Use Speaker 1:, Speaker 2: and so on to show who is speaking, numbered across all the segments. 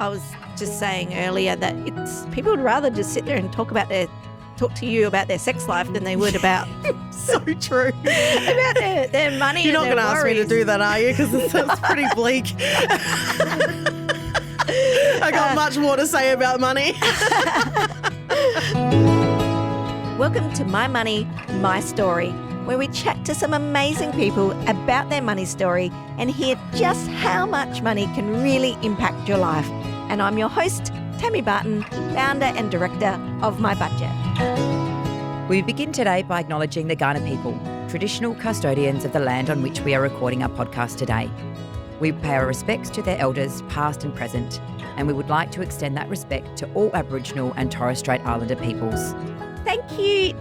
Speaker 1: I was just saying earlier that people would rather just sit there and talk to you about their sex life than they would about
Speaker 2: So true.
Speaker 1: about their money.
Speaker 2: You're not
Speaker 1: going to
Speaker 2: ask me to do that, are you? Because it's pretty bleak. I got much more to say about money.
Speaker 1: Welcome to My Money, My Story, where we chat to some amazing people about their money story and hear just how much money can really impact your life. And I'm your host, Tammy Barton, founder and director of MyBudget.
Speaker 3: We begin today by acknowledging the Kaurna people, traditional custodians of the land on which we are recording our podcast today. We pay our respects to their elders, past and present, and we would like to extend that respect to all Aboriginal and Torres Strait Islander peoples.
Speaker 1: Thank you,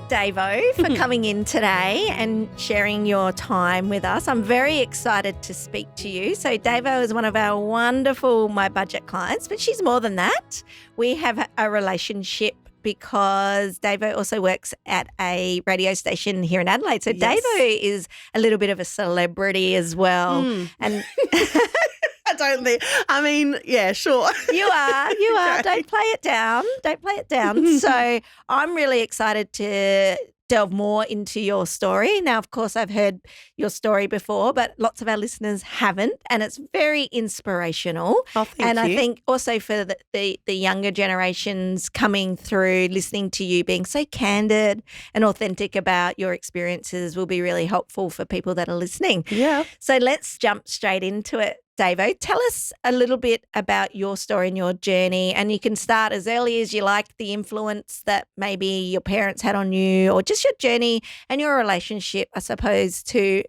Speaker 1: Davo, for coming in today and sharing your time with us. I'm very excited to speak to you. So Davo is one of our wonderful MyBudget clients, but she's more than that. We have a relationship because Davo also works at a radio station here in Adelaide. So
Speaker 2: Yes.
Speaker 1: Davo is a little bit of a celebrity as well. And
Speaker 2: I don't think. I mean, yeah, sure.
Speaker 1: You are.
Speaker 2: Okay.
Speaker 1: Don't play it down. So I'm really excited to delve more into your story. Now, of course, I've heard your story before, but lots of our listeners haven't, and it's very inspirational.
Speaker 2: Oh, thank
Speaker 1: And I
Speaker 2: you.
Speaker 1: think also for the younger generations coming through, listening to you being so candid and authentic about your experiences will be really helpful for people that are listening.
Speaker 2: Yeah.
Speaker 1: So let's jump straight into it. Davo, tell us a little bit about your story and your journey, and you can start as early as you like, the influence that maybe your parents had on you, or just your journey and your relationship, I suppose, to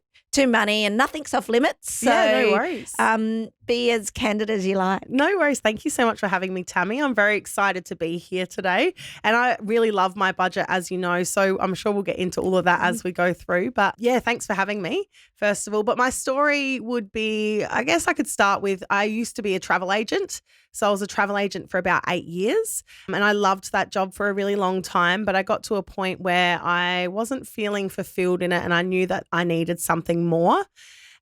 Speaker 1: money, and nothing's off limits. So,
Speaker 2: Yeah, no worries.
Speaker 1: Be as candid as you like.
Speaker 2: No worries. Thank you so much for having me, Tammy. I'm very excited to be here today. And I really love MyBudget, as you know. So I'm sure we'll get into all of that as we go through. But yeah, thanks for having me, first of all. But my story would be, I guess I could start with, I used to be a travel agent. So I was a travel agent for about 8 years. And I loved that job for a really long time. But I got to a point where I wasn't feeling fulfilled in it. And I knew that I needed something more.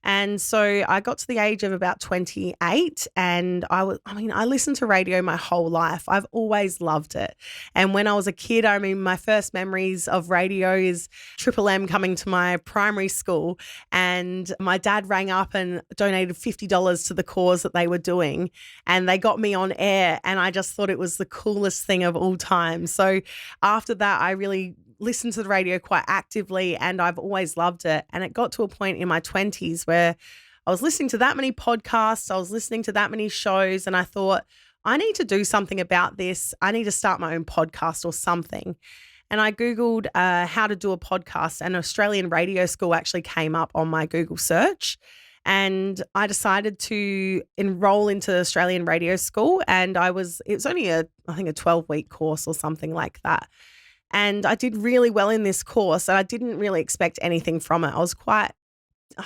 Speaker 2: And so I got to the age of about 28 and I listened to radio my whole life. I've always loved it. And when I was a kid, my first memories of radio is Triple M coming to my primary school, and my dad rang up and donated $50 to the cause that they were doing, and they got me on air, and I just thought it was the coolest thing of all time. So after that, I really listened to the radio quite actively, and I've always loved it. And it got to a point in my 20s where I was listening to that many podcasts, I was listening to that many shows, and I thought, I need to do something about this. I need to start my own podcast or something. And I Googled how to do a podcast, and Australian radio school actually came up on my Google search. And I decided to enroll into Australian radio school, and it was only a 12-week course or something like that. And I did really well in this course, and I didn't really expect anything from it. I was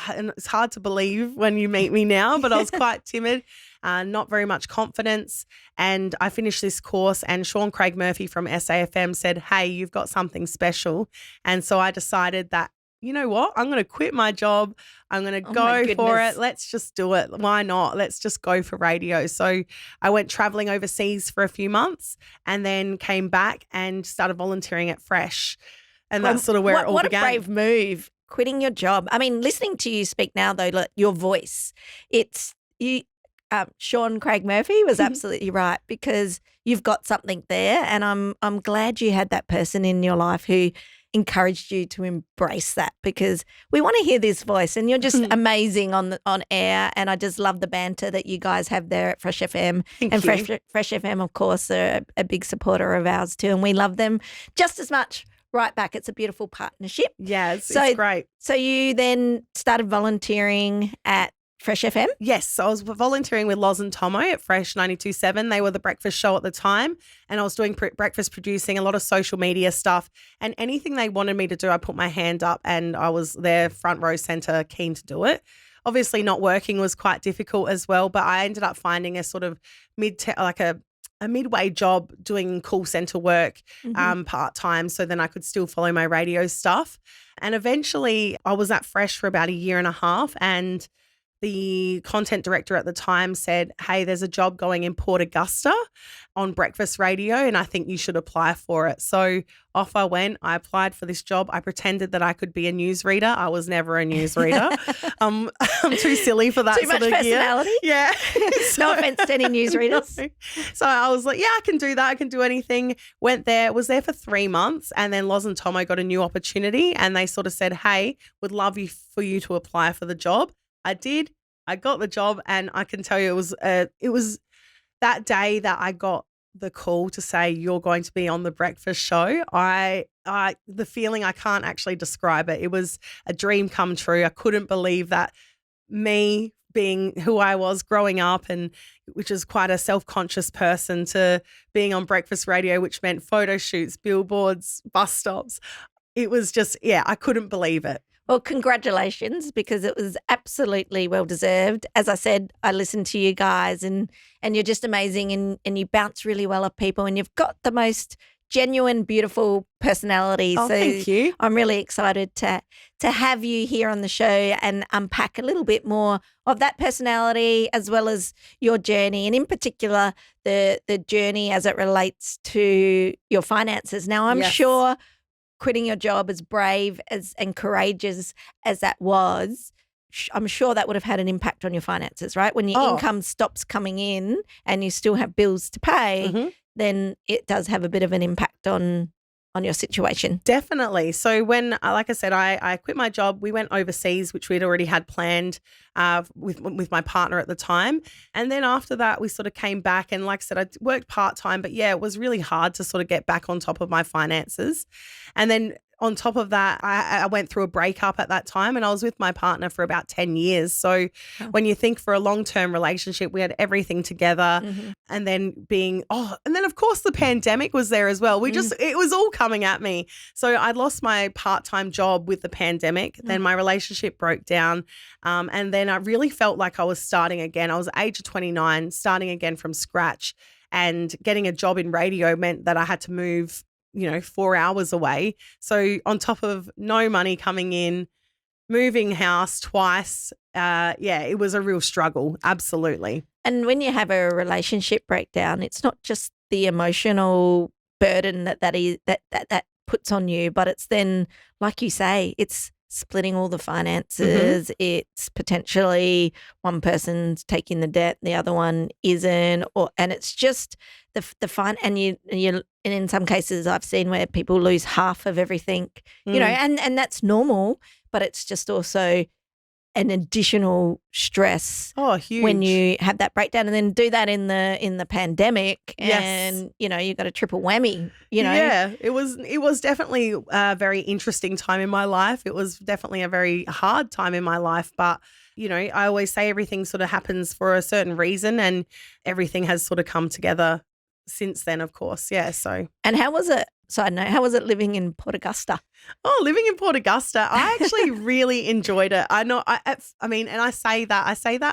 Speaker 2: and it's hard to believe when you meet me now, but I was quite timid, not very much confidence. And I finished this course, and Sean Craig Murphy from SAFM said, "Hey, you've got something special." And so I decided that, you know what? I'm going to quit my job. I'm going to go for it. Let's just do it. Why not? Let's just go for radio. So I went traveling overseas for a few months and then came back and started volunteering at Fresh. And that's sort of where it all began.
Speaker 1: What a brave move, quitting your job. I mean, listening to you speak now, though, like your voice, it's you. Sean Craig Murphy was absolutely right, because you've got something there, and I'm glad you had that person in your life who encouraged you to embrace that, because we want to hear this voice, and you're just amazing on air, and I just love the banter that you guys have there at Fresh FM.
Speaker 2: Thank
Speaker 1: and
Speaker 2: you.
Speaker 1: Fresh FM, of course, are a big supporter of ours too, and we love them just as much right back. It's a beautiful partnership.
Speaker 2: Yeah, it's great.
Speaker 1: So you then started volunteering at Fresh FM?
Speaker 2: Yes, so I was volunteering with Loz and Tomo at Fresh 92.7. They were the breakfast show at the time, and I was doing breakfast producing, a lot of social media stuff, and anything they wanted me to do, I put my hand up, and I was there front row centre, keen to do it. Obviously not working was quite difficult as well, but I ended up finding a sort of a midway job doing call centre work part-time, so then I could still follow my radio stuff. And eventually I was at Fresh for about a year and a half, and the content director at the time said, hey, there's a job going in Port Augusta on breakfast radio and I think you should apply for it. So off I went. I applied for this job. I pretended that I could be a newsreader. I was never a newsreader. I'm too silly for that
Speaker 1: Too much
Speaker 2: sort of
Speaker 1: personality.
Speaker 2: gear. Yeah.
Speaker 1: No offense to any newsreaders.
Speaker 2: No. So I was like, yeah, I can do that. I can do anything. Went there, was there for 3 months, and then Loz and Tomo got a new opportunity and they sort of said, hey, would love for you to apply for the job. I did. I got the job, and I can tell you it was that day that I got the call to say you're going to be on the breakfast show. The feeling, I can't actually describe it. It was a dream come true. I couldn't believe that me being who I was growing up, and which is quite a self-conscious person, to being on breakfast radio, which meant photo shoots, billboards, bus stops. It was just, I couldn't believe it.
Speaker 1: Well, congratulations, because it was absolutely well-deserved. As I said, I listened to you guys and you're just amazing and you bounce really well off people and you've got the most genuine, beautiful personality.
Speaker 2: Oh,
Speaker 1: so
Speaker 2: thank you.
Speaker 1: I'm really excited to have you here on the show and unpack a little bit more of that personality as well as your journey, and in particular the journey as it relates to your finances. Now, I'm sure quitting your job, as brave and courageous as that was, I'm sure that would have had an impact on your finances, right? When your income stops coming in and you still have bills to pay, then it does have a bit of an impact on your situation.
Speaker 2: Definitely. So when, like I said, I quit my job, we went overseas, which we'd already had planned with my partner at the time. And then after that, we sort of came back, and like I said, I worked part-time, but it was really hard to sort of get back on top of my finances. And then on top of that, I went through a breakup at that time, and I was with my partner for about 10 years. So when you think for a long-term relationship, we had everything together, and then and then of course the pandemic was there as well. It was all coming at me. So I lost my part-time job with the pandemic. Then my relationship broke down. And then I really felt like I was starting again. I was age of 29, starting again from scratch, and getting a job in radio meant that I had to move 4 hours away. So on top of no money coming in, moving house twice, it was a real struggle. Absolutely.
Speaker 1: And when you have a relationship breakdown, it's not just the emotional burden that puts on you, but it's then, like you say, it's splitting all the finances. It's potentially one person's taking the debt, the other one isn't, and it's just the fine. And and in some cases, I've seen where people lose half of everything, and that's normal, but it's just also an additional stress.
Speaker 2: Oh, huge.
Speaker 1: When you have that breakdown, and then do that in the pandemic, and you got a triple whammy.
Speaker 2: Yeah, it was definitely a very interesting time in my life. It was definitely a very hard time in my life, but I always say everything sort of happens for a certain reason, and everything has sort of come together since then, of course. Yeah. So. And
Speaker 1: how was it? Side note, how was it living in Port Augusta?
Speaker 2: Oh, living in Port Augusta, I actually really enjoyed it. I know, and I say that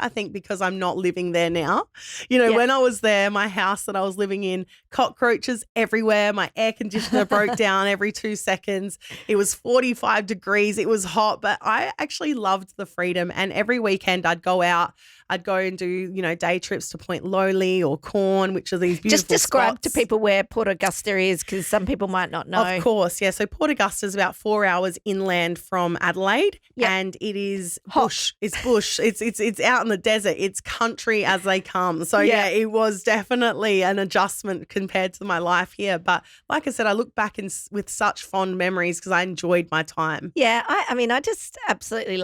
Speaker 2: I think because I'm not living there now. When I was there, my house that I was living in, cockroaches everywhere. My air conditioner broke down every 2 seconds. It was 45 degrees. It was hot, but I actually loved the freedom. And every weekend I'd go out. I'd go and do, day trips to Point Lowly or Corn, which are these beautiful
Speaker 1: Just describe
Speaker 2: spots.
Speaker 1: to people where Port Augusta is, because some people might not know.
Speaker 2: Of course, yeah. So Port Augusta is about 4 hours inland from Adelaide, and it is bush. It's bush. It's out in the desert. It's country as they come. So it was definitely an adjustment compared to my life here. But like I said, I look back with such fond memories because I enjoyed my time.
Speaker 1: Yeah, I just absolutely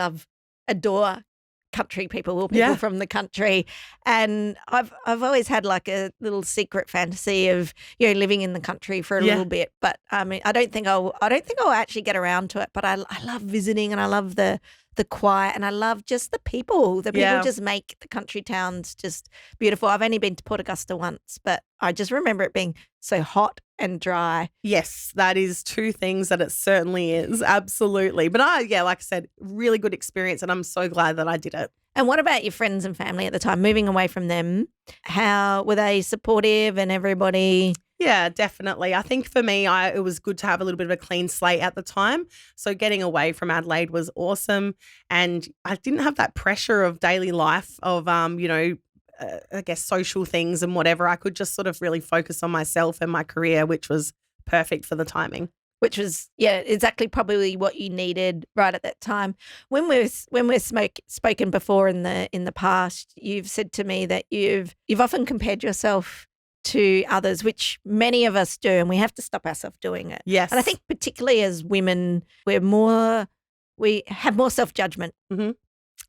Speaker 1: adore country people or people from the country, and I've always had like a little secret fantasy of living in the country for a little bit, but I don't think I'll actually get around to it, but I love visiting, and I love the quiet, and I love just the people just make the country towns just beautiful. I've only been to Port Augusta once, but I just remember it being so hot and dry.
Speaker 2: Yes, that is two things that it certainly is. Absolutely. But like I said, really good experience, and I'm so glad that I did it.
Speaker 1: And what about your friends and family at the time, moving away from them? How were they supportive and everybody?
Speaker 2: Yeah, definitely. I think for me, it was good to have a little bit of a clean slate at the time. So getting away from Adelaide was awesome, and I didn't have that pressure of daily life of I guess social things and whatever. I could just sort of really focus on myself and my career, which was perfect for the timing.
Speaker 1: Which was, exactly probably what you needed right at that time. When we've spoken before in the past, you've said to me that you've often compared yourself to others, which many of us do, and we have to stop ourselves doing it.
Speaker 2: Yes.
Speaker 1: And I think particularly as women, we have more self-judgment.
Speaker 2: Mm-hmm.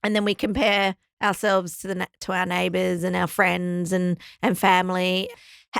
Speaker 1: And then we compare ourselves to our neighbours and our friends and family.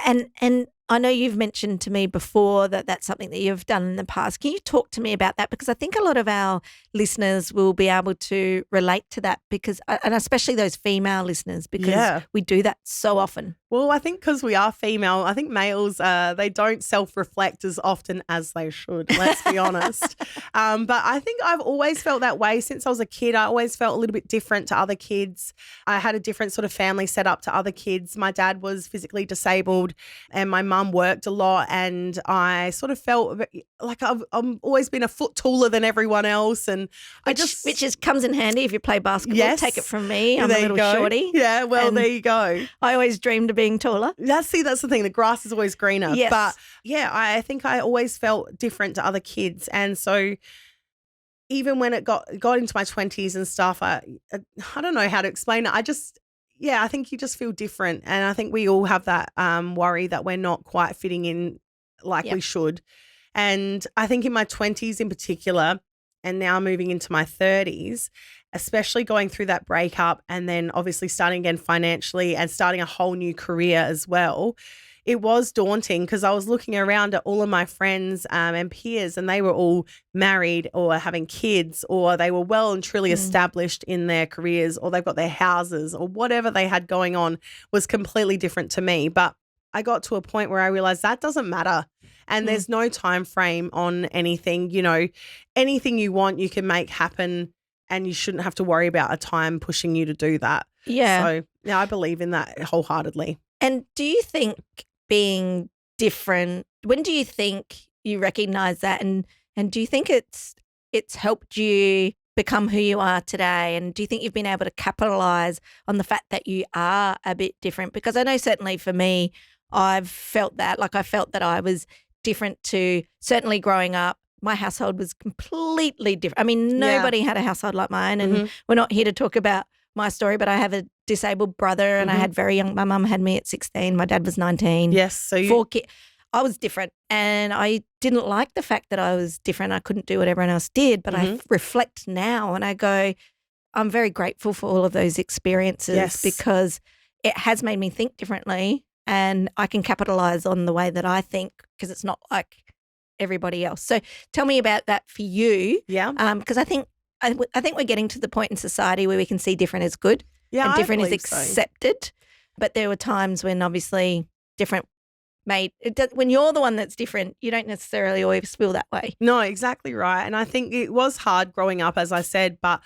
Speaker 1: And I know you've mentioned to me before that that's something that you've done in the past. Can you talk to me about that? Because I think a lot of our listeners will be able to relate to that, and especially those female listeners, because we do that so often.
Speaker 2: Well, I think because we are female, I think males, they don't self-reflect as often as they should, let's be honest. But I think I've always felt that way since I was a kid. I always felt a little bit different to other kids. I had a different sort of family set up to other kids. My dad was physically disabled and my mum worked a lot, and I sort of felt like I've always been a foot taller than everyone else. And
Speaker 1: which comes in handy if you play basketball.
Speaker 2: Yes.
Speaker 1: Take it from me. I'm
Speaker 2: there
Speaker 1: a little
Speaker 2: you go.
Speaker 1: shorty.
Speaker 2: Yeah, well,
Speaker 1: and
Speaker 2: there you go.
Speaker 1: I always dreamed of being taller.
Speaker 2: That's the thing. The grass is always greener.
Speaker 1: Yes.
Speaker 2: But yeah, I think I always felt different to other kids. And so even when it got into my 20s and stuff, I don't know how to explain it. I think you just feel different. And I think we all have that worry that we're not quite fitting in like we should. And I think in my 20s in particular, and now moving into my 30s, especially going through that breakup and then obviously starting again financially and starting a whole new career as well, it was daunting because I was looking around at all of my friends and peers, and they were all married or having kids, or they were well and truly established in their careers, or they've got their houses, or whatever they had going on was completely different to me. But I got to a point where I realized that doesn't matter. And there's no time frame on anything. Anything you want, you can make happen, and you shouldn't have to worry about a time pushing you to do that.
Speaker 1: Yeah.
Speaker 2: So yeah, I believe in that wholeheartedly.
Speaker 1: And do you think being different, when do you think you recognize that? And do you think it's helped you become who you are today? And do you think you've been able to capitalize on the fact that you are a bit different? Because I know certainly for me, I've felt that. Like, I felt that I was different to, certainly growing up, my household was completely different. I mean, nobody had a household like mine. And we're not here to talk about my story, but I have a disabled brother, and I had very young. My mum had me at 16. My dad was 19.
Speaker 2: Yes. So
Speaker 1: 4 kids. I was different, and I didn't like the fact that I was different. I couldn't do what everyone else did, but I reflect now and I go, I'm very grateful for all of those experiences because it has made me think differently, and I can capitalize on the way that I think because it's not like everybody else. So tell me about that for you.
Speaker 2: Yeah.
Speaker 1: Because I think we're getting to the point in society where we can see different as good.
Speaker 2: Yeah,
Speaker 1: and different
Speaker 2: I
Speaker 1: is
Speaker 2: believe so.
Speaker 1: accepted. But there were times when obviously different when you're the one that's different, you don't necessarily always feel that way.
Speaker 2: No, exactly right. And I think it was hard growing up, as I said, but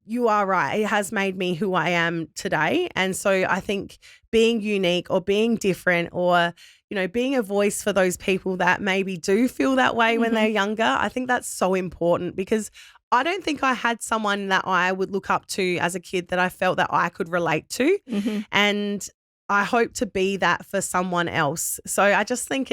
Speaker 2: you are right. It has made me who I am today. And so I think being unique or being different, or, being a voice for those people that maybe do feel that way when they're younger, I think that's so important, because I don't think I had someone that I would look up to as a kid that I felt that I could relate to. And I hope to be that for someone else. So I just think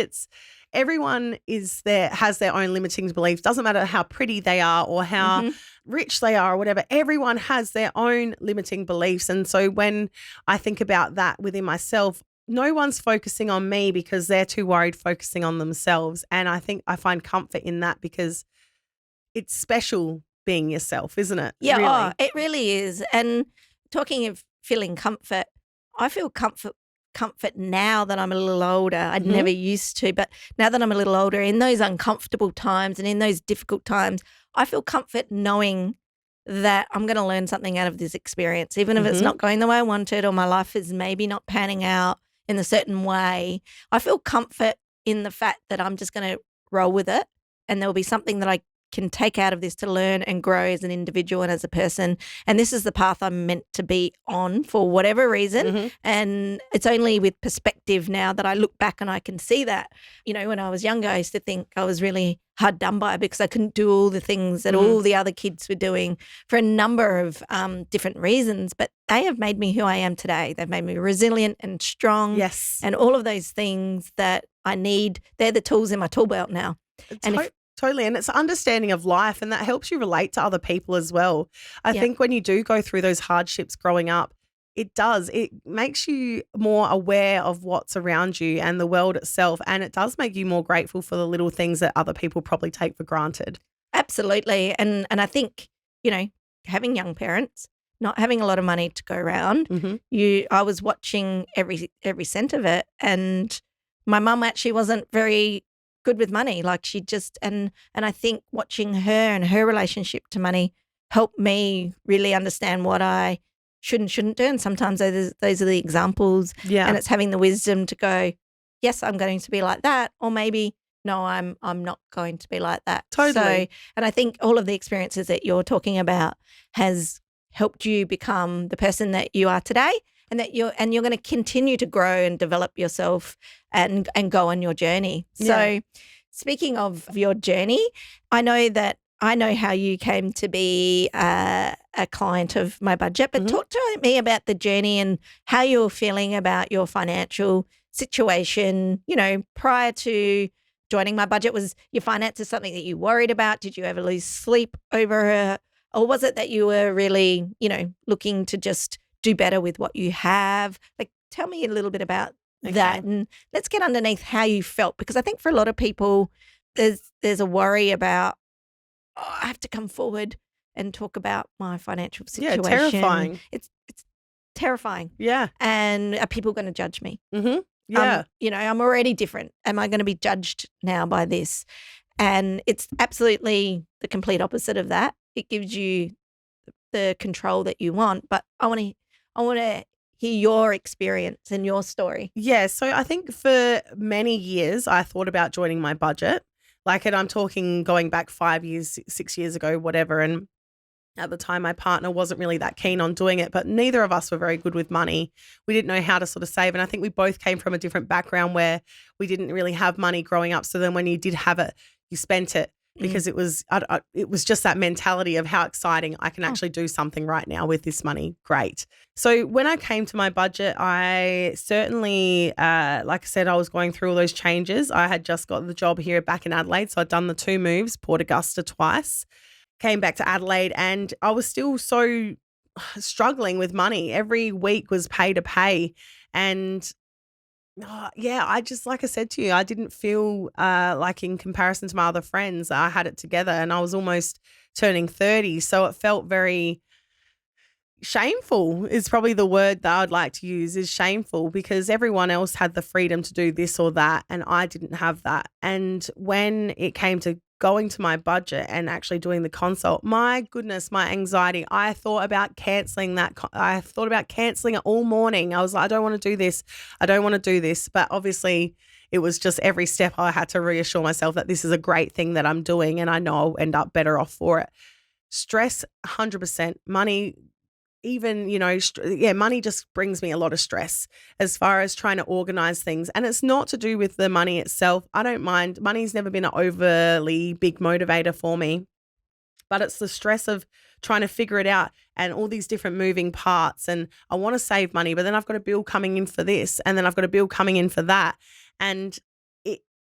Speaker 2: everyone has their own limiting beliefs. Doesn't matter how pretty they are or how rich they are or whatever. Everyone has their own limiting beliefs. And so when I think about that within myself, no one's focusing on me because they're too worried focusing on themselves. And I think I find comfort in that, because it's special being yourself, isn't it?
Speaker 1: Yeah,
Speaker 2: really.
Speaker 1: It really is. And talking of feeling comfort, I feel comfort now that I'm a little older. I'd never used to, but now that I'm a little older, in those uncomfortable times and in those difficult times, I feel comfort knowing that I'm going to learn something out of this experience, even if it's not going the way I wanted, or my life is maybe not panning out in a certain way. I feel comfort in the fact that I'm just going to roll with it, and there will be something that I can take out of this to learn and grow as an individual and as a person. And this is the path I'm meant to be on for whatever reason.
Speaker 2: Mm-hmm.
Speaker 1: And it's only with perspective now that I look back and I can see that. You know, when I was younger, I used to think I was really hard done by because I couldn't do all the things that all the other kids were doing for a number of different reasons. But they have made me who I am today. They've made me resilient and strong.
Speaker 2: Yes.
Speaker 1: And all of those things that I need, they're the tools in my tool belt now. And
Speaker 2: Totally. And it's understanding of life, and that helps you relate to other people as well. I
Speaker 1: Yeah.
Speaker 2: think when you do go through those hardships growing up, it makes you more aware of what's around you and the world itself. And it does make you more grateful for the little things that other people probably take for granted.
Speaker 1: Absolutely. And I think, you know, having young parents, not having a lot of money to go around, I was watching every cent of it. And my mum actually wasn't very good with money. Like she just, and I think watching her and her relationship to money helped me really understand what I shouldn't do. And sometimes those are the examples.
Speaker 2: Yeah.
Speaker 1: And it's having the wisdom to go, yes, I'm going to be like that. Or maybe, no, I'm not going to be like that.
Speaker 2: Totally.
Speaker 1: So, and I think all of the experiences that you're talking about has helped you become the person that you are today. And that you're going to continue to grow and develop yourself and go on your journey. So speaking of your journey, I know how you came to be a client of MyBudget, but talk to me about the journey and how you're feeling about your financial situation, you know, prior to joining MyBudget. Was your finances something that you worried about? Did you ever lose sleep over or was it that you were really, you know, looking to just do better with what you have? Like, tell me a little bit about that, and let's get underneath how you felt, because I think for a lot of people, there's a worry about, I have to come forward and talk about my financial situation.
Speaker 2: Yeah, terrifying.
Speaker 1: It's terrifying.
Speaker 2: Yeah.
Speaker 1: And are people going to judge me?
Speaker 2: Mm-hmm. Yeah.
Speaker 1: You know, I'm already different. Am I going to be judged now by this? And it's absolutely the complete opposite of that. It gives you the control that you want, but I want to hear your experience and your story.
Speaker 2: Yeah. So I think for many years, I thought about joining MyBudget. Like, and I'm talking going back 5 years, 6 years ago, whatever. And at the time, my partner wasn't really that keen on doing it, but neither of us were very good with money. We didn't know how to sort of save. And I think we both came from a different background where we didn't really have money growing up. So then when you did have it, you spent it. Because it was just that mentality of how exciting, I can actually do something right now with this money. Great. So when I came to MyBudget, I certainly, like I said, I was going through all those changes. I had just got the job here back in Adelaide. So I'd done the 2 moves, Port Augusta twice, came back to Adelaide, and I was still so struggling with money. Every week was pay to pay. And I just, like I said to you, I didn't feel like in comparison to my other friends, I had it together, and I was almost turning 30. So it felt very shameful is probably the word that I'd like to use, is shameful, because everyone else had the freedom to do this or that, and I didn't have that. And when it came to going to MyBudget and actually doing the consult, my goodness, my anxiety, I thought about cancelling that. I thought about cancelling it all morning. I was like, I don't want to do this. I don't want to do this. But obviously it was just every step I had to reassure myself that this is a great thing that I'm doing, and I know I'll end up better off for it. Stress, 100%. Money, even, you know, money just brings me a lot of stress as far as trying to organize things. And it's not to do with the money itself. I don't mind. Money's never been an overly big motivator for me, but it's the stress of trying to figure it out and all these different moving parts. And I want to save money, but then I've got a bill coming in for this, and then I've got a bill coming in for that. And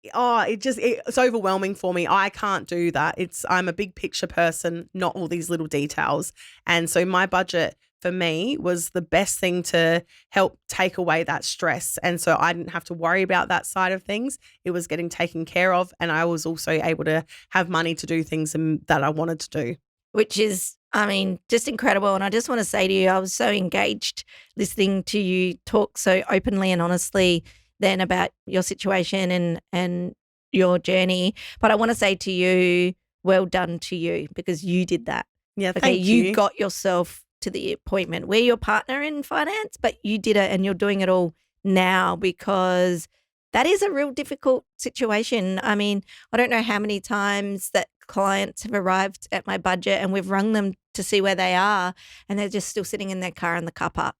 Speaker 2: it's overwhelming for me. I can't do that. I'm a big picture person, not all these little details. And so MyBudget for me was the best thing to help take away that stress. And so I didn't have to worry about that side of things. It was getting taken care of. And I was also able to have money to do things that I wanted to do.
Speaker 1: Which is, I mean, just incredible. And I just want to say to you, I was so engaged listening to you talk so openly and honestly then about your situation and your journey. But I want to say to you, well done to you, because you did that.
Speaker 2: Yeah, thank you.
Speaker 1: You got yourself to the appointment. We're your partner in finance, but you did it, and you're doing it all now, because that is a real difficult situation. I mean, I don't know how many times that clients have arrived at my budget and we've rung them to see where they are, and they're just still sitting in their car in the car park,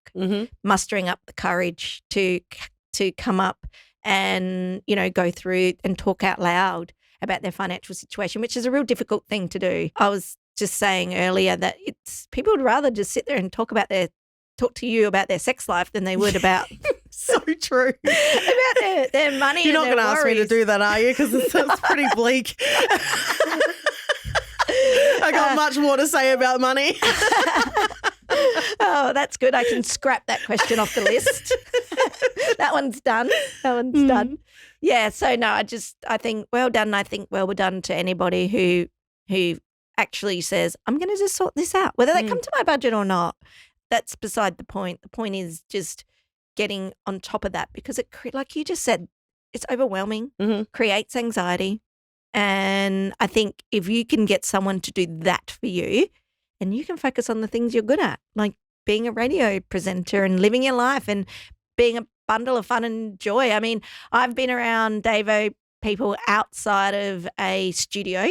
Speaker 1: mustering up the courage to come up and, go through and talk out loud about their financial situation, which is a real difficult thing to do. I was just saying earlier that people would rather just sit there and talk to you about their sex life than they would about
Speaker 2: so true
Speaker 1: about their money.
Speaker 2: You're not
Speaker 1: going to
Speaker 2: ask me to do that, are you? Because it's pretty bleak. I got much more to say about money.
Speaker 1: Oh, that's good. I can scrap that question off the list. That one's done. Done. Yeah. So no, I think well done. I think well done to anybody who actually says, I'm going to just sort this out, whether they come to my budget or not. That's beside the point. The point is just getting on top of that, because like you just said, it's overwhelming, creates anxiety. And I think if you can get someone to do that for you, and you can focus on the things you're good at, like being a radio presenter and living your life and being a bundle of fun and joy. I mean, I've been around Davo people outside of a studio,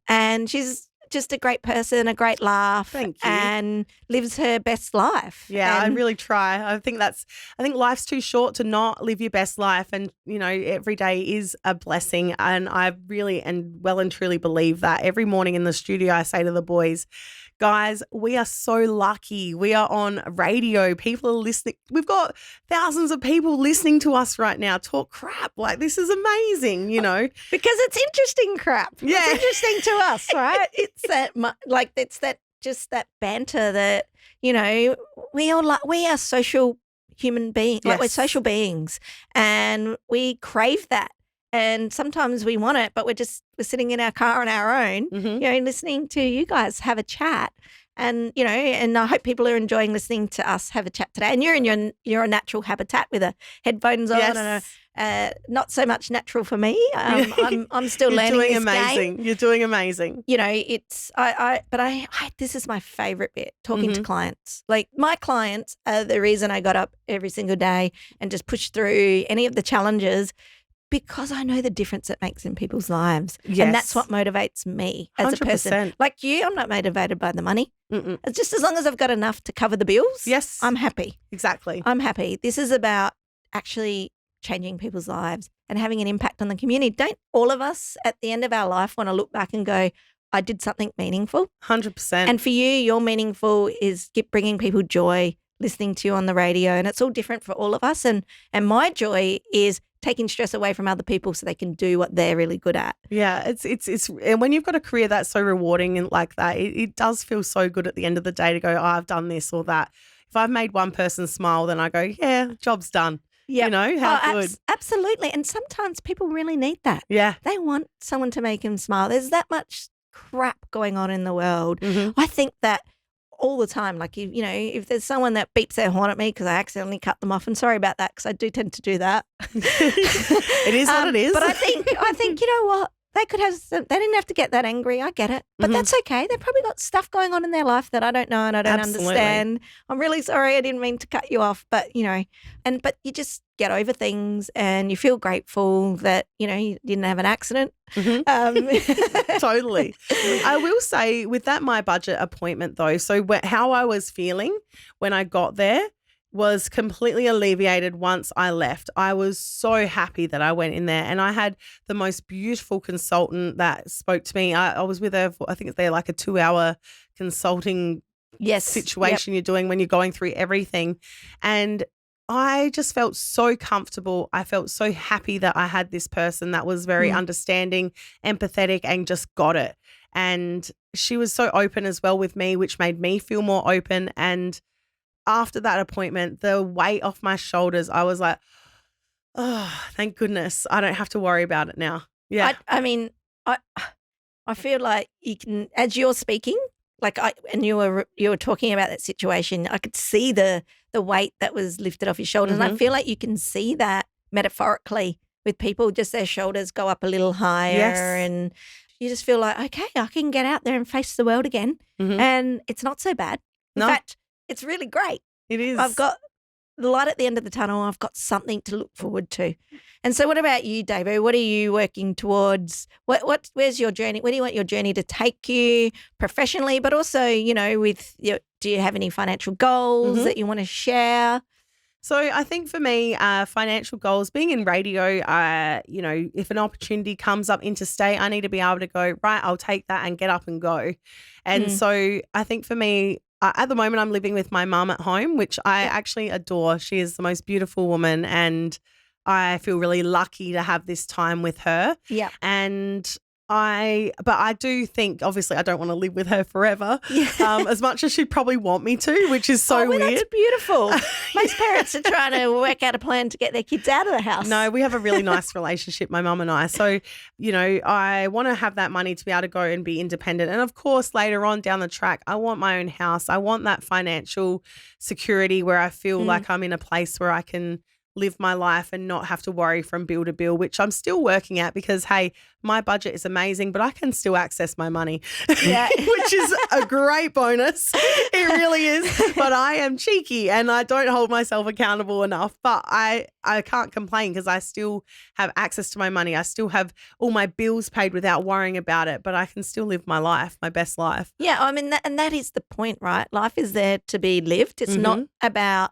Speaker 1: and she's just a great person, a great laugh, and lives her best life.
Speaker 2: Yeah, I really try. I think life's too short to not live your best life, and every day is a blessing. And I really and well and truly believe that. Every morning in the studio, I say to the boys, guys, we are so lucky. We are on radio. People are listening. We've got thousands of people listening to us right now talk crap. Like, this is amazing,
Speaker 1: Because it's interesting crap.
Speaker 2: Yeah.
Speaker 1: It's interesting to us, right? It's that banter that, we are social human beings. Like, we're social beings, and we crave that. And sometimes we want it, but we're sitting in our car on our own, listening to you guys have a chat. And, and I hope people are enjoying listening to us have a chat today. And you're in your natural habitat with the headphones on, and not so much natural for me. I'm still learning this
Speaker 2: amazing.
Speaker 1: game.
Speaker 2: You're doing amazing.
Speaker 1: This is my favorite bit, talking to clients. Like, my clients are the reason I got up every single day and just pushed through any of the challenges, because I know the difference it makes in people's lives.
Speaker 2: Yes.
Speaker 1: And that's what motivates me as
Speaker 2: 100%.
Speaker 1: a person. Like you, I'm not motivated by the money. It's just as long as I've got enough to cover the bills, I'm happy.
Speaker 2: Exactly.
Speaker 1: I'm happy. This is about actually changing people's lives and having an impact on the community. Don't all of us at the end of our life want to look back and go, I did something meaningful?
Speaker 2: 100%.
Speaker 1: And for you, your meaningful is bringing people joy, listening to you on the radio, and it's all different for all of us. And my joy is taking stress away from other people so they can do what they're really good at.
Speaker 2: Yeah, it's and when you've got a career that's so rewarding and like that, it does feel so good at the end of the day to go, I've done this or that. If I've made one person smile, then I go, yeah, job's done. Yeah, how good.
Speaker 1: Absolutely. And sometimes people really need that.
Speaker 2: Yeah,
Speaker 1: they want someone to make them smile. There's that much crap going on in the world. I think that all the time. Like, if there's someone that beeps their horn at me because I accidentally cut them off, and sorry about that because I do tend to do that.
Speaker 2: It is what it is.
Speaker 1: But I think you know what? They could have. They didn't have to get that angry. I get it, but that's okay. They've probably got stuff going on in their life that I don't know and I don't understand. I'm really sorry. I didn't mean to cut you off, but but you just get over things and you feel grateful that you didn't have an accident.
Speaker 2: Totally. I will say with that MyBudget appointment though, so how I was feeling when I got there was completely alleviated once I left. I was so happy that I went in there, and I had the most beautiful consultant that spoke to me. I was with her for, I think they're like a 2-hour consulting situation you're doing when you're going through everything. And I just felt so comfortable. I felt so happy that I had this person that was very understanding, empathetic, and just got it. And she was so open as well with me, which made me feel more open. And after that appointment, the weight off my shoulders, I was like, oh, thank goodness. I don't have to worry about it now. Yeah.
Speaker 1: I feel like you can, as you're speaking, and you were talking about that situation, I could see the weight that was lifted off your shoulders. And I feel like you can see that metaphorically with people, just their shoulders go up a little higher and you just feel like, okay, I can get out there and face the world again. And it's not so bad. In fact, it's really great.
Speaker 2: It is.
Speaker 1: I've got the light at the end of the tunnel. I've got something to look forward to. And so what about you, Davo? What are you working towards? Where's your journey? Where do you want your journey to take you professionally, but also, do you have any financial goals that you want to share?
Speaker 2: So I think for me, financial goals, being in radio, if an opportunity comes up interstate, I need to be able to go, right, I'll take that and get up and go. And so I think for me, at the moment, I'm living with my mum at home, which I actually adore. She is the most beautiful woman, and I feel really lucky to have this time with her.
Speaker 1: Yeah.
Speaker 2: But I do think, obviously, I don't want to live with her forever, as much as she'd probably want me to, which is so weird.
Speaker 1: That's beautiful. Most parents are trying to work out a plan to get their kids out of the house.
Speaker 2: No, we have a really nice relationship, my mum and I. So, I want to have that money to be able to go and be independent. And of course, later on down the track, I want my own house. I want that financial security where I feel like I'm in a place where I can live my life and not have to worry from bill to bill, which I'm still working at because, hey, my budget is amazing, but I can still access my money, which is a great bonus. It really is. But I am cheeky and I don't hold myself accountable enough. But I can't complain because I still have access to my money. I still have all my bills paid without worrying about it, but I can still live my life, my best life.
Speaker 1: Yeah, I mean, and that is the point, right? Life is there to be lived. It's not about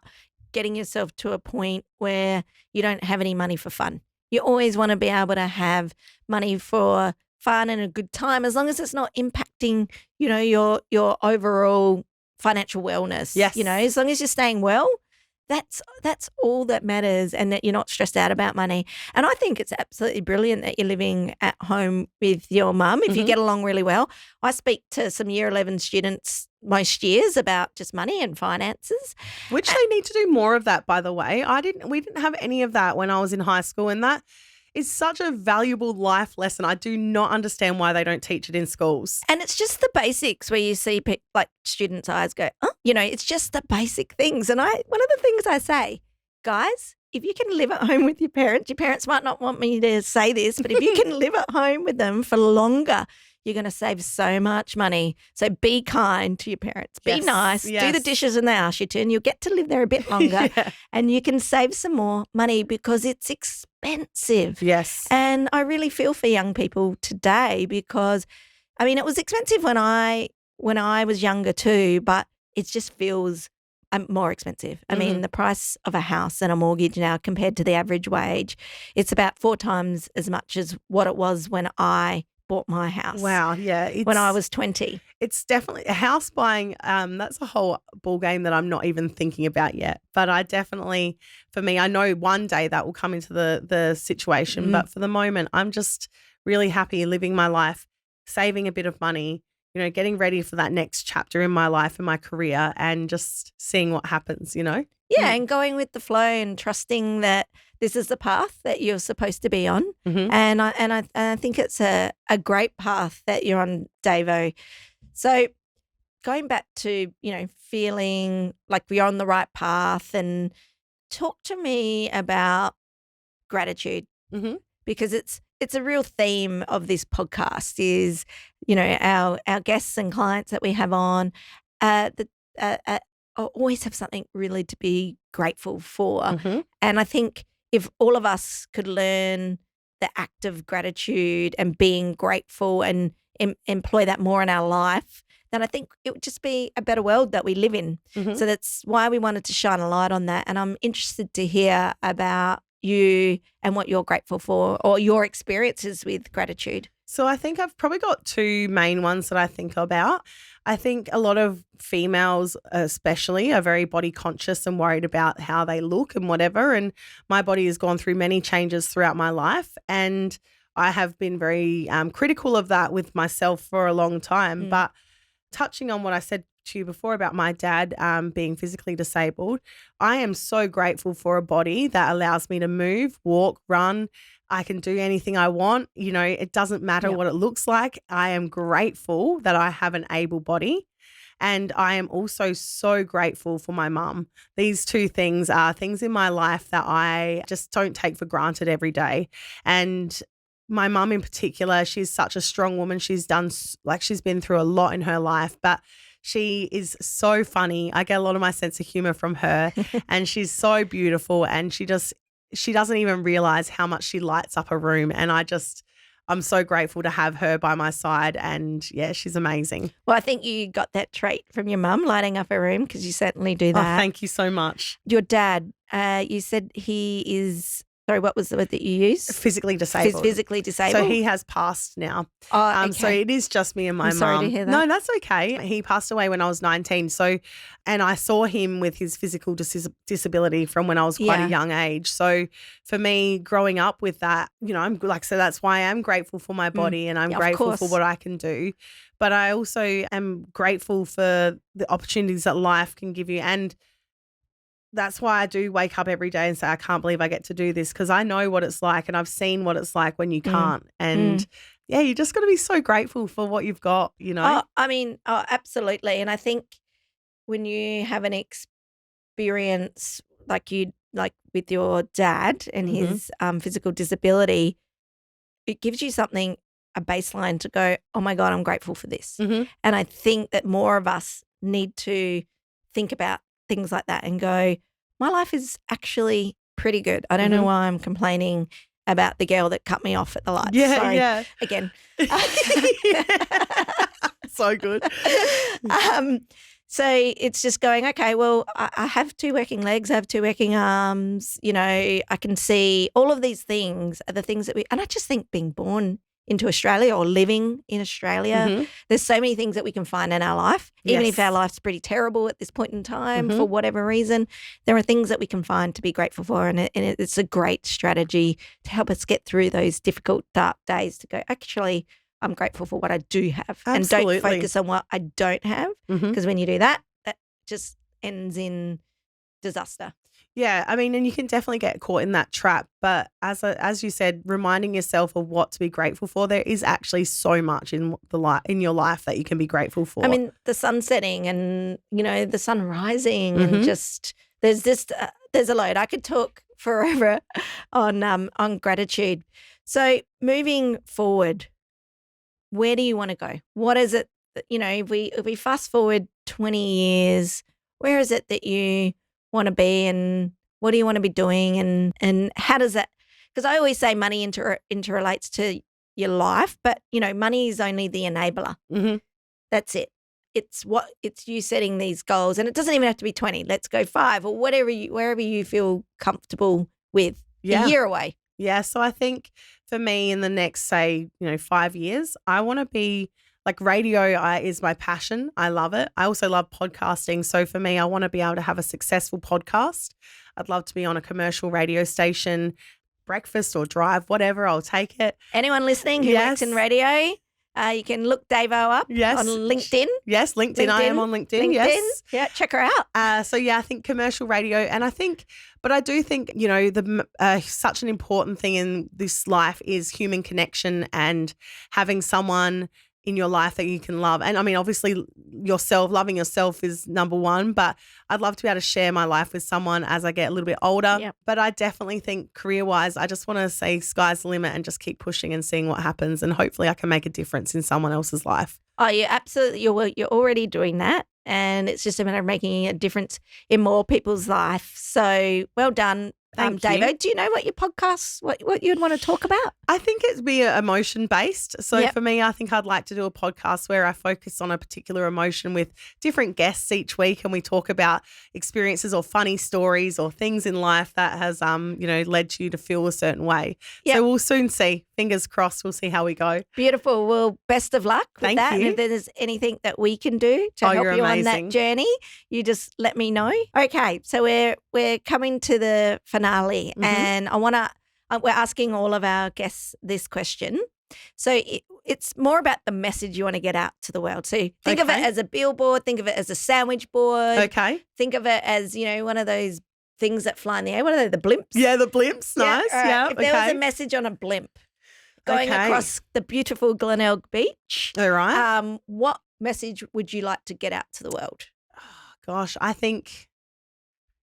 Speaker 1: getting yourself to a point where you don't have any money for fun. You always want to be able to have money for fun and a good time, as long as it's not impacting, your overall financial wellness.
Speaker 2: Yes.
Speaker 1: As long as you're staying well, that's all that matters, and that you're not stressed out about money. And I think it's absolutely brilliant that you're living at home with your mum if you get along really well. I speak to some year 11 students most years about just money and finances.
Speaker 2: Which they need to do more of that, by the way. We didn't have any of that when I was in high school, and that is such a valuable life lesson. I do not understand why they don't teach it in schools.
Speaker 1: And it's just the basics where you see students' eyes go, oh, it's just the basic things. And one of the things I say, guys, if you can live at home with your parents might not want me to say this, but if you can live at home with them for longer, you're going to save so much money. So be kind to your parents. Be nice.
Speaker 2: Yes.
Speaker 1: Do the dishes when they ask you to, and you'll get to live there a bit longer. And you can save some more money because it's expensive.
Speaker 2: Yes.
Speaker 1: And I really feel for young people today because, it was expensive when I was younger too, but it just feels more expensive. The price of a house and a mortgage now compared to the average wage, it's about 4 times as much as what it was when I bought my house.
Speaker 2: Wow, yeah.
Speaker 1: When I was 20.
Speaker 2: It's definitely a house buying. That's a whole ball game that I'm not even thinking about yet. But I definitely, for me, I know one day that will come into the situation. But for the moment, I'm just really happy living my life, saving a bit of money, getting ready for that next chapter in my life and my career, and just seeing what happens, Yeah,
Speaker 1: and going with the flow and trusting that this is the path that you're supposed to be on. And I think it's a great path that you're on, Davo. So going back to, feeling like we're on the right path, and talk to me about gratitude, because it's a real theme of this podcast is, our guests and clients that we have on always have something really to be grateful for. And I think if all of us could learn the act of gratitude and being grateful and employ that more in our life, then I think it would just be a better world that we live in. So that's why we wanted to shine a light on that. And I'm interested to hear about you and what you're grateful for, or your experiences with gratitude.
Speaker 2: So I think I've probably got 2 main ones that I think about. I think a lot of females especially are very body conscious and worried about how they look and whatever. And my body has gone through many changes throughout my life. And I have been very critical of that with myself for a long time. But touching on what I said to you before about my dad being physically disabled, I am so grateful for a body that allows me to move, walk, run. I can do anything I want. It doesn't matter what it looks like. I am grateful that I have an able body. And I am also so grateful for my mum. These 2 things are things in my life that I just don't take for granted every day. And my mum in particular, she's such a strong woman. She's been through a lot in her life, but She is so funny. I get a lot of my sense of humor from her, and she's so beautiful, and she doesn't even realize how much she lights up a room. And I'm so grateful to have her by my side, and yeah, she's amazing.
Speaker 1: Well, I think you got that trait from your mum, lighting up a room, because you certainly do
Speaker 2: Oh,
Speaker 1: that.
Speaker 2: thank you so much.
Speaker 1: Your dad, you said he is, sorry, what was the word that you used?
Speaker 2: Physically disabled.
Speaker 1: Physically disabled.
Speaker 2: So he has passed now.
Speaker 1: Oh, okay.
Speaker 2: So it is just me and my mum.
Speaker 1: I'm sorry to hear that.
Speaker 2: No, that's okay. He passed away when I was 19. And I saw him with his physical disability from when I was quite a young age. So for me, growing up with that, so that's why I am grateful for my body, and I'm grateful for what I can do. But I also am grateful for the opportunities that life can give you. And that's why I do wake up every day and say, I can't believe I get to do this, because I know what it's like, and I've seen what it's like when you can't. And yeah, you just got to be so grateful for what you've got,
Speaker 1: Oh, absolutely. And I think when you have an experience like with your dad and his physical disability, it gives you something, a baseline to go, oh my God, I'm grateful for this. And I think that more of us need to think about things like that and go, my life is actually pretty good. I don't know why I'm complaining about the girl that cut me off at the lights.
Speaker 2: Yeah,
Speaker 1: Sorry.
Speaker 2: yeah.
Speaker 1: Again.
Speaker 2: So good.
Speaker 1: So it's just going, okay, well, I have 2 working legs, I have 2 working arms, I can see all of these things are the things that and I just think being born into Australia or living in Australia, there's so many things that we can find in our life. Even if our life's pretty terrible at this point in time for whatever reason, there are things that we can find to be grateful for, and it's a great strategy to help us get through those difficult, dark days to go, actually, I'm grateful for what I do have.
Speaker 2: Absolutely.
Speaker 1: And don't focus on what I don't have, because when you do that, that just ends in disaster.
Speaker 2: Yeah, and you can definitely get caught in that trap. But as you said, reminding yourself of what to be grateful for, there is actually so much in your life that you can be grateful for.
Speaker 1: The sun setting and, the sun rising and just there's a load. I could talk forever on gratitude. So moving forward, where do you want to go? What is it that, if we fast forward 20 years, where is it that you want to be, and what do you want to be doing, and how does that, because I always say money interrelates to your life, but money is only the enabler. That's it. It's you setting these goals, and it doesn't even have to be 20. Let's go 5 or wherever you feel comfortable with. A year away.
Speaker 2: Yeah, so I think for me in the next, say, 5 years, I want to be like radio is my passion. I love it. I also love podcasting. So for me, I want to be able to have a successful podcast. I'd love to be on a commercial radio station, breakfast or drive, whatever, I'll take it.
Speaker 1: Anyone listening who works in radio, you can look Davo up on LinkedIn.
Speaker 2: Yes, LinkedIn. I am on LinkedIn. Yes.
Speaker 1: Yeah, check her out.
Speaker 2: I think commercial radio, and I do think, such an important thing in this life is human connection and having someone in your life that you can love. And obviously loving yourself is number one, but I'd love to be able to share my life with someone as I get a little bit older.
Speaker 1: Yep.
Speaker 2: But I definitely think career-wise, I just want to say sky's the limit and just keep pushing and seeing what happens, and hopefully I can make a difference in someone else's life.
Speaker 1: Oh, yeah, absolutely. You're already doing that, and it's just a matter of making a difference in more people's life. So well done.
Speaker 2: Thank you.
Speaker 1: Davo, do you know what your podcast, what you'd want to talk about?
Speaker 2: I think it'd be emotion-based. So for me, I think I'd like to do a podcast where I focus on a particular emotion with different guests each week, and we talk about experiences or funny stories or things in life that has, led you to feel a certain way. Yep. So we'll soon see. Fingers crossed. We'll see how we go.
Speaker 1: Beautiful. Well, best of luck with
Speaker 2: Thank
Speaker 1: that.
Speaker 2: you.
Speaker 1: And if there's anything that we can do to help you on that journey, you just let me know. Okay, so we're coming to the finale, and we're asking all of our guests this question. So it's more about the message you want to get out to the world. So think of it as a billboard, think of it as a sandwich board.
Speaker 2: Okay.
Speaker 1: Think of it as, one of those things that fly in the air. What are they, the blimps?
Speaker 2: Yeah, the blimps. Nice. Yeah.
Speaker 1: If there was a message on a blimp going across the beautiful Glenelg Beach,
Speaker 2: all right.
Speaker 1: What message would you like to get out to the world?
Speaker 2: Oh, gosh, I think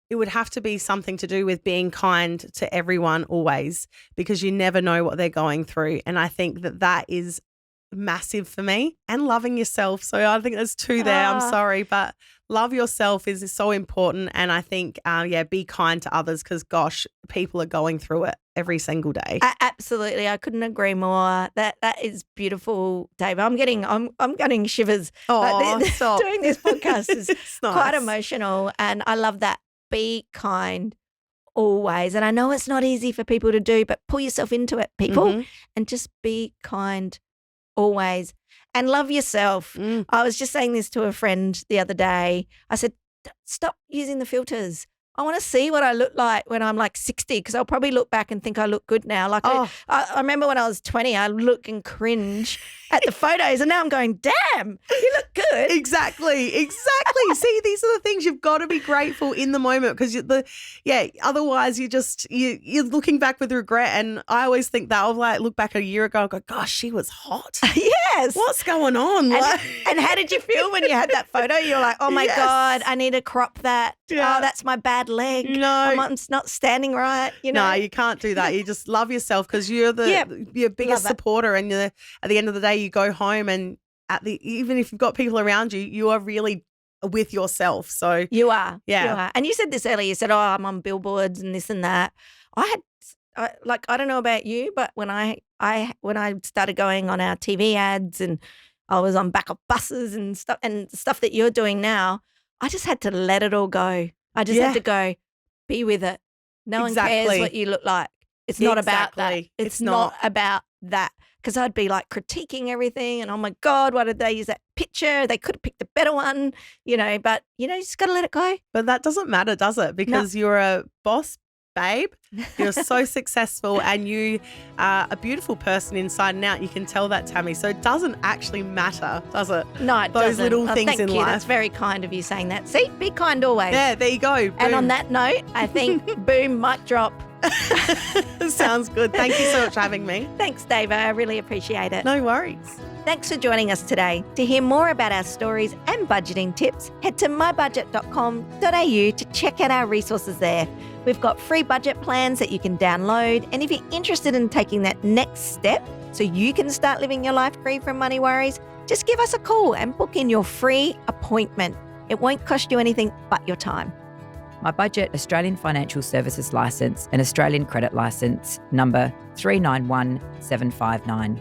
Speaker 2: it would have to be something to do with being kind to everyone always, because you never know what they're going through. And I think that is massive for me, and loving yourself. So I think there's two there. I'm sorry, but love yourself is so important. And I think, be kind to others because, gosh, people are going through it every single day.
Speaker 1: Absolutely. I couldn't agree more. That is beautiful, Dave. I'm getting shivers.
Speaker 2: Oh, stop.
Speaker 1: Doing this podcast is
Speaker 2: It's nice.
Speaker 1: quite emotional, and I love that. Be kind always. And I know it's not easy for people to do, but pull yourself into it, people, and just be kind always. And love yourself. I was just saying this to a friend the other day. I said, stop using the filters. I want to see what I look like when I'm like 60 because I'll probably look back and think I look good now. Like I remember when I was 20, I look and cringe at the photos, and now I'm going, damn, you look good.
Speaker 2: Exactly. See, these are the things you've got to be grateful in the moment because otherwise you're looking back with regret. And I always think that I'll like look back a year ago and go, gosh, she was hot.
Speaker 1: Yes.
Speaker 2: What's going on?
Speaker 1: And how did you feel when you had that photo? You're like, oh my God, I need to crop that.
Speaker 2: Yeah.
Speaker 1: Oh, that's my bad leg.
Speaker 2: No.
Speaker 1: I'm not standing right.
Speaker 2: No, you can't do that. You just love yourself because you're your biggest supporter, and at the end of the day, you go home and even if you've got people around you, you are really with yourself. So
Speaker 1: you are.
Speaker 2: Yeah.
Speaker 1: You are. And you said this earlier. You said, oh, I'm on billboards and this and that. I don't know about you, but when I started going on our TV ads and I was on back of buses and stuff that you're doing now, I just had to let it all go. I just had to go, be with it. No one cares what you look like. It's not about that. It's not about that. Because I'd be like critiquing everything and, oh my God, why did they use that picture? They could have picked a better one, but, you just got to let it go.
Speaker 2: But that doesn't matter, does it? Because you're a boss, babe. You're so successful and you are a beautiful person inside and out. You can tell that, Tammy. So it doesn't actually matter, does it?
Speaker 1: No, it doesn't.
Speaker 2: Those little things
Speaker 1: thank
Speaker 2: in
Speaker 1: you.
Speaker 2: life.
Speaker 1: That's very kind of you saying that. See, be kind always.
Speaker 2: Yeah, there you go. Boom.
Speaker 1: And on that note, I think, boom, mic drop.
Speaker 2: Sounds good. Thank you so much for having me.
Speaker 1: Thanks, Davo. I really appreciate it.
Speaker 2: No worries.
Speaker 1: Thanks for joining us today. To hear more about our stories and budgeting tips, head to mybudget.com.au to check out our resources there. We've got free budget plans that you can download. And if you're interested in taking that next step so you can start living your life free from money worries, just give us a call and book in your free appointment. It won't cost you anything but your time.
Speaker 3: MyBudget Australian Financial Services Licence and Australian Credit Licence number 391759.